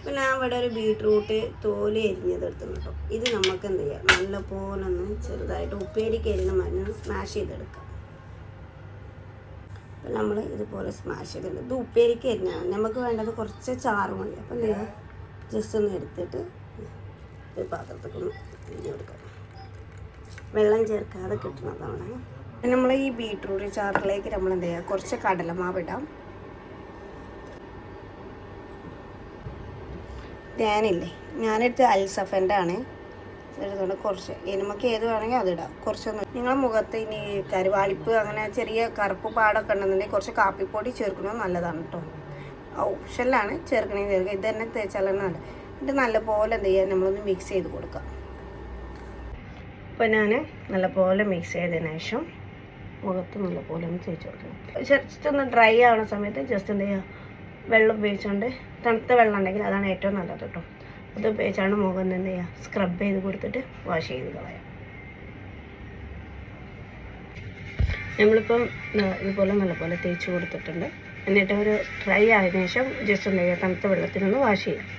അപ്പോൾ ഞാൻ ഇവിടെ ഒരു ബീട്രൂട്ട് തോല് എരിഞ്ഞതെടുത്തു കേട്ടോ. ഇത് നമുക്ക് എന്ത് ചെയ്യാം, നല്ല പോലെ ഒന്ന് ചെറുതായിട്ട് ഉപ്പേരിക്ക് എരിഞ്ഞ മരുന്ന് സ്മാഷ് ചെയ്തെടുക്കാം. അപ്പോൾ നമ്മൾ ഇതുപോലെ സ്മാഷ് ചെയ്തിട്ടുണ്ട്. ഇത് ഉപ്പേരിക്ക് എരിഞ്ഞാണ്, നമുക്ക് വേണ്ടത് കുറച്ച് ചാറ് മതി. അപ്പോൾ എന്ത് ചെയ്യുക, ജസ്റ്റ് ഒന്ന് എടുത്തിട്ട് ഒരു പാത്രത്തേക്ക് ഒന്ന് തിരിഞ്ഞ് കൊടുക്കാം. വെള്ളം ചേർക്കാതെ കിട്ടുന്നതാണ്. നമ്മൾ ഈ ബീട്രൂട്ട് ചാറിലേക്ക് നമ്മൾ എന്ത് ചെയ്യുക, കുറച്ച് കടലമാവ് ഇടാം. ഞാനെടുത്ത് അൽസഫൻ്റെ ആണ് എടുത്തോണ്ട് കുറച്ച്. നമുക്ക് ഏത് വേണമെങ്കിൽ അതിടാം. കുറച്ചൊന്നും നിങ്ങളുടെ മുഖത്ത് ഇനി കരുവാളിപ്പ് അങ്ങനെ ചെറിയ കറുപ്പ് പാടൊക്കെ ഉണ്ടെന്നുണ്ടെങ്കിൽ കുറച്ച് കാപ്പിപ്പൊടി ചേർക്കുന്നത് നല്ലതാണ് കേട്ടോ. ഓപ്ഷനിലാണ് ചേർക്കണമെങ്കിൽ ചേർക്കുക. ഇത് തന്നെ തേച്ചാൽ തന്നെ നല്ല. എന്നിട്ട് നല്ലപോലെ എന്ത് ചെയ്യുക, നമ്മളൊന്ന് മിക്സ് ചെയ്ത് കൊടുക്കാം. അപ്പോൾ ഞാൻ നല്ലപോലെ മിക്സ് ചെയ്തതിന് ശേഷം മുഖത്ത് നല്ലപോലെ ഒന്ന് തേച്ച് കൊടുക്കണം. ജസ്റ്റ് ഒന്ന് ഡ്രൈ ആവുന്ന സമയത്ത് ജസ്റ്റ് എന്ത് ചെയ്യുക, വെള്ളം ഉപയോഗിച്ചുകൊണ്ട്, തണുത്ത വെള്ളം ഉണ്ടെങ്കിൽ അതാണ് ഏറ്റവും നല്ലത് കേട്ടോ. അത് ഉപയോഗിച്ചാണ് മുഖം എന്ത് ചെയ്യുക, സ്ക്രബ് ചെയ്ത് കൊടുത്തിട്ട് വാഷ് ചെയ്ത് കളയാം. നമ്മളിപ്പം ഇതുപോലെ നല്ലപോലെ തേച്ച് കൊടുത്തിട്ടുണ്ട്. എന്നിട്ട് ഒരു ഡ്രൈ ആയതിനു ശേഷം ജസ്റ്റ് എന്ത് ചെയ്യുക, തണുത്ത വെള്ളത്തിനൊന്ന് വാഷ് ചെയ്യാം.